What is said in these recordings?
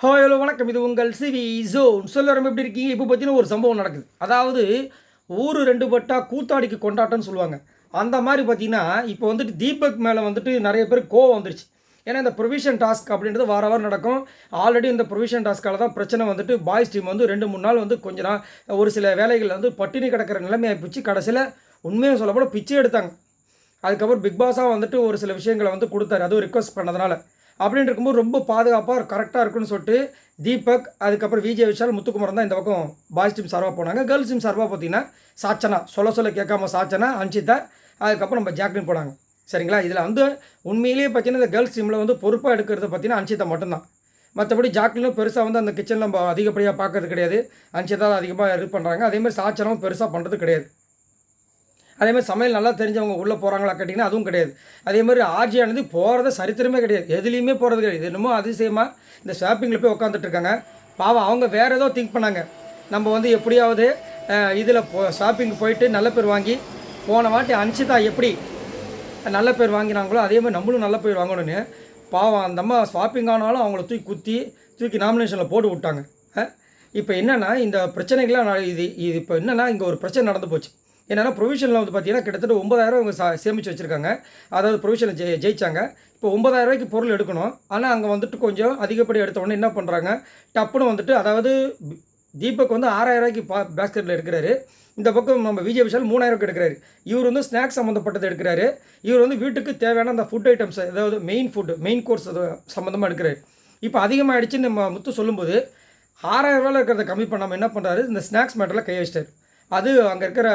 Hi hello வணக்கம். இது உங்கள் சிவி ஜோன். சொல்லரும் எப்படி இருக்கீங்க? இப்போ பார்த்தீங்கன்னா ஒரு சம்பவம் நடக்குது. அதாவது ஊர் ரெண்டு பட்டா கூத்தாடிக்கு கொண்டாட்டம்னு சொல்லுவாங்க. அந்த மாதிரி பார்த்தீங்கன்னா இப்போ வந்துட்டு தீபக் மேலே வந்துட்டு நிறைய பேர் கோவம் வந்துருச்சு. ஏன்னா இந்த ப்ரொவிஷன் டாஸ்க் அப்படின்றது வாரம் நடக்கும். ஆல்ரெடி இந்த ப்ரொவிஷன் டாஸ்க்கால தான் பிரச்சனை வந்துட்டு பாய்ஸ் டீம் வந்து 2-3 நாள் வந்து கொஞ்ச நாள் ஒரு சில வேலைகளில் வந்து பட்டினி கிடக்கிற நிலைமையை போச்சு. கடைசியில் உண்மையை சொல்லப்போல பிச்சை எடுத்தாங்க. அதுக்கப்புறம் பிக் பாஸாக வந்துட்டு ஒரு சில விஷயங்களை வந்து கொடுத்தாரு, அதுவும் ரிக்வஸ்ட் பண்ணதுனால. அப்படின்னு இருக்கும்போது ரொம்ப பாதுகாப்பாக கரெக்டாக இருக்குன்னு சொல்லிட்டு தீபக், அதுக்கப்புறம் விஜய் விஷால், முத்துக்குமரன் தான் இந்த பக்கம் பாய்ஸ் டீம் சார்பாக போனாங்க. கேர்ள்ஸ் டீம் சார்பாக பார்த்தீங்கன்னா சாச்சனா, சொல்ல கேட்காம சாச்சனா, அன்ஷிதா, அதுக்கப்புறம் நம்ம ஜாக்லின் போனாங்க. சரிங்களா? இதில் வந்து உண்மையிலேயே பார்த்தீங்கன்னா இந்த கேர்ள்ஸ் டீமில் வந்து பொறுப்பாக எடுக்கிறது பார்த்தீங்கன்னா அன்ஷிதா மட்டும்தான். மற்றபடி ஜாக்லினும் பெருசாக வந்து அந்த கிச்சனில் நம்ம அதிகப்படியாக பார்க்கறது கிடையாது. அன்ஷிதா அதிகமாக இது பண்ணுறாங்க. அதேமாதிரி சாச்சனாவும் பெருசாக பண்ணுறது கிடையாது. அதேமாதிரி சமையல் நல்லா தெரிஞ்சவங்க உள்ளே போகிறாங்களா கேட்டிங்கன்னா அதுவும் கிடையாது. அதேமாதிரி ஆர்ஜி ஆனது போகிறத சரித்திரமே கிடையாது, எதுலேயுமே போகிறது கிடையாது. என்னமோ அதிசயமாக இந்த ஷாப்பிங்கில் போய் உட்காந்துட்ருக்காங்க. பாவம் அவங்க வேறு ஏதோ திங்க் பண்ணாங்க, நம்ம வந்து எப்படியாவது இதில் ஷாப்பிங் போயிட்டு நல்ல பேர் வாங்கி, போன வாட்டி அன்ஷிதா எப்படி நல்ல பேர் வாங்கினாங்களோ அதேமாதிரி நம்மளும் நல்ல பேர் வாங்கணும்னு பாவம் அந்த அம்மா ஷாப்பிங் ஆனாலும் அவங்கள தூக்கி நாமினேஷனில் போட்டு விட்டாங்க. இப்போ என்னென்னா இந்த பிரச்சனைகள்லாம் இது இப்போ என்னென்னா இங்கே ஒரு பிரச்சனை நடந்து போச்சு. என்னென்னா ப்ரொவிஷனில் வந்து பார்த்தீங்கன்னா கிட்டத்தட்ட 9,000 இவங்க சேமித்து வச்சுருக்காங்க. அதாவது ப்ரொவிஷனில் ஜெயிச்சாங்க. இப்போ 9,000 பொருள் எடுக்கணும். ஆனால் அங்கே வந்துட்டு கொஞ்சம் அதிகப்படி எடுத்தோடனே என்ன பண்ணுறாங்க, டப்புன்னு வந்துட்டு அதாவது தீபக் வந்து 6,000 பேஸ்கெட்டில் எடுக்கிறாரு. இந்த பக்கம் நம்ம விஜய் விஷால் 3,000 எடுக்கிறாரு. இவர் வந்து ஸ்நாக்ஸ் சம்மந்தப்பட்டது எடுக்கிறாரு. இவர் வந்து வீட்டுக்கு தேவையான அந்த ஃபுட் ஐட்டம்ஸ், அதாவது மெயின் கோர்ஸ் சம்மந்தமாக எடுக்கிறாரு. இப்போ அதிகமாகிடுச்சுன்னு நம்ம முத்து சொல்லும்போது 6,000 இருக்கிறத கம்மி பண்ணாமல் என்ன பண்ணுறாரு, இந்த ஸ்நாக்ஸ் மேட்டரில் கை வச்சிட்டார். அது அங்கே இருக்கிற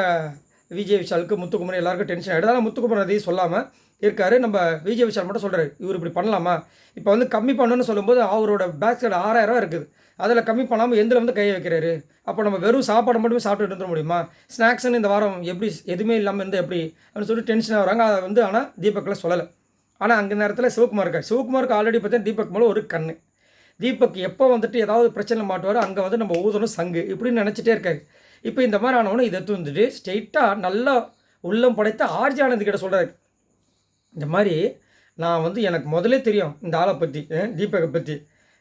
விஜய் விஷாலுக்கு, முத்துக்குமரன் எல்லாருக்கும் டென்ஷன் ஆகிடுது. ஆனால் முத்துக்குமரன் அதையும் சொல்லாமல் இருக்கார். நம்ம விஜய் விஷால் மட்டும் சொல்கிறாரு, இவர் இப்படி பண்ணலாமா, இப்போ வந்து கம்மி பண்ணணும்னு சொல்லும்போது அவரோட பேஸ்கெட் 6,000 இருக்குது, அதில் கம்மி பண்ணாமல் எந்தில் வந்து கை வைக்கிறாரு. அப்போ நம்ம வெறும் சாப்பாடு மட்டுமே சாப்பிட்டு இருந்துட முடியுமா? ஸ்நாக்ஸ்ன்னு இந்த வாரம் எப்படி எதுவுமே இல்லாமல் இருந்து எப்படி அப்படின்னு சொல்லிட்டு டென்ஷனாக வராங்க. அதை வந்து ஆனால் தீபக்கில் சொல்லலை. ஆனால் அங்கே நேரத்தில் சிவகுமார் இருக்கார். சிவகுமாருக்கு ஆல்ரெடி பார்த்தீங்கன்னா தீபக் மேலே ஒரு கண்ணு. தீபக் எப்போ வந்துட்டு ஏதாவது பிரச்சனை மாட்டுவார், அங்கே வந்து நம்ம ஊதணும் சங்கு இப்படின்னு நினச்சிட்டே இருக்காரு. இப்போ இந்த மாதிரி ஆனவனு இதை வந்துட்டு ஸ்ட்ரெயிட்டாக நல்லா உள்ளம் படைத்த ஆர்ஜி ஆனந்த் கிட்ட சொல்கிறாரு, இந்த மாதிரி நான் வந்து எனக்கு முதலே தெரியும் இந்த ஆளை பற்றி, தீபக்கை பற்றி.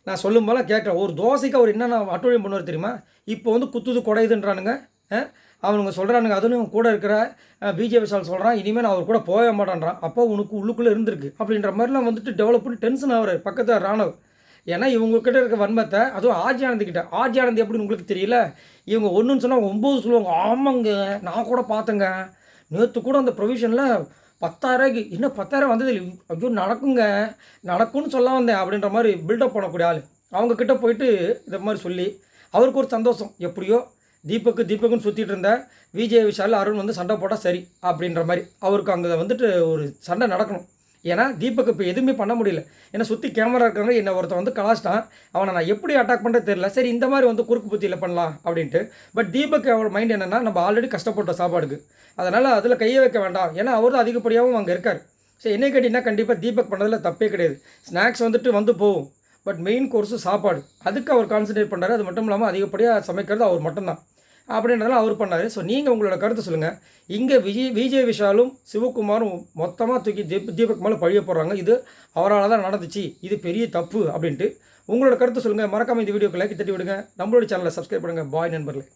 நான் சொல்லும் போலாம் கேட்குறேன், ஒரு தோசைக்கு அவர் என்னென்ன அட்டூழியம் பண்ணுவார் தெரியுமா? இப்போ வந்து குத்துது குடையுதுன்றானுங்க. அவனுங்க சொல்கிறானுங்க, அதுவும் கூட இருக்கிற விஜய் விஷால் சொல்கிறான், இனிமேல் நான் அவர் கூட போக மாட்டேன்றான். அப்போ உனக்கு உள்ளுக்குள்ளே இருந்திருக்கு அப்படின்ற மாதிரிலாம் வந்துட்டு டெவலப் பண்ணி டென்ஷன் ஆகிறார் பக்கத்தில் ராணுவ. ஏன்னா இவங்கக்கிட்ட இருக்க வன்மத்தை, அதுவும் ஆர்ஜி ஆனந்த்கிட்ட. ஆர்ஜி ஆனந்த் எப்படின்னு உங்களுக்கு தெரியல, இவங்க ஒன்றுன்னு சொன்னால் 9 சொல்லுவாங்க. ஆமாங்க நான் கூட பார்த்தேங்க, நேற்று கூட அந்த ப்ரொவிஷனில் 10,000 இன்னும் 10,000 வந்தது இல்லை, ஐயோ நடக்கும்னு சொல்ல வந்தேன் அப்படின்ற மாதிரி பில்டப் பண்ணக்கூடிய ஆள். அவங்கக்கிட்ட போயிட்டு இதை மாதிரி சொல்லி அவருக்கு ஒரு சந்தோஷம். எப்படியோ தீபக்குன்னு சுற்றிட்டு இருந்த விஜய் விஷால் அருண் வந்து சண்டை போட்டால் சரி அப்படின்ற மாதிரி அவருக்கு அங்கே வந்துட்டு ஒரு சண்டை நடக்கணும். ஏன்னா தீபக் இப்போ எதுவுமே பண்ண முடியல. ஏன்னா சுற்றி கேமரா இருக்கிறவங்க என்னை ஒருத்தன் வந்து கலாச்சிட்டான், அவனை நான் எப்படி அட்டாக் பண்ணுறது தெரியல. சரி இந்த மாதிரி வந்து குறுக்கு புத்தியில் பண்ணலாம் அப்படின்ட்டு. பட் தீபக் அவர் மைண்ட் என்னென்னா, நம்ம ஆல்ரெடி கஷ்டப்பட்ட சாப்பாடுக்கு, அதனால் அதில் கையை வைக்க வேண்டாம். ஏன்னா அவர் தான் அதிகப்படியாகவும் அங்கே இருக்கார். சரி என்ன கேட்டிங்கன்னா கண்டிப்பாக தீபக் பண்ணதில் தப்பே கிடையாது. ஸ்நாக்ஸ் வந்து போகும், பட் மெயின் கோர்ஸு சாப்பாடு, அதுக்கு அவர் கான்சன்ட்ரேட் பண்ணுறாரு. அது மட்டும் இல்லாமல் அதிகப்படியாக சமைக்கிறது அவர் மட்டும்தான் அப்படின்றதெல்லாம் அவர் பண்ணார். ஸோ நீங்கள் உங்களோட கருத்தை சொல்லுங்கள். இங்கே விஜய் விஷாலும் சிவகுமாரும் மொத்தமாக தூக்கி தீபக் மேலே பழிய போடுறாங்க. இது அவரால் தான் நடந்துச்சு, இது பெரிய தப்பு அப்படின்ட்டு உங்களோட கருத்தை சொல்லுங்கள். மறக்காமல் இந்த வீடியோக்கு லைக் தட்டி விடுங்க. நம்மளோட சேனலை சப்ஸ்கிரைப் பண்ணுங்கள். பாய் நண்பர்களே.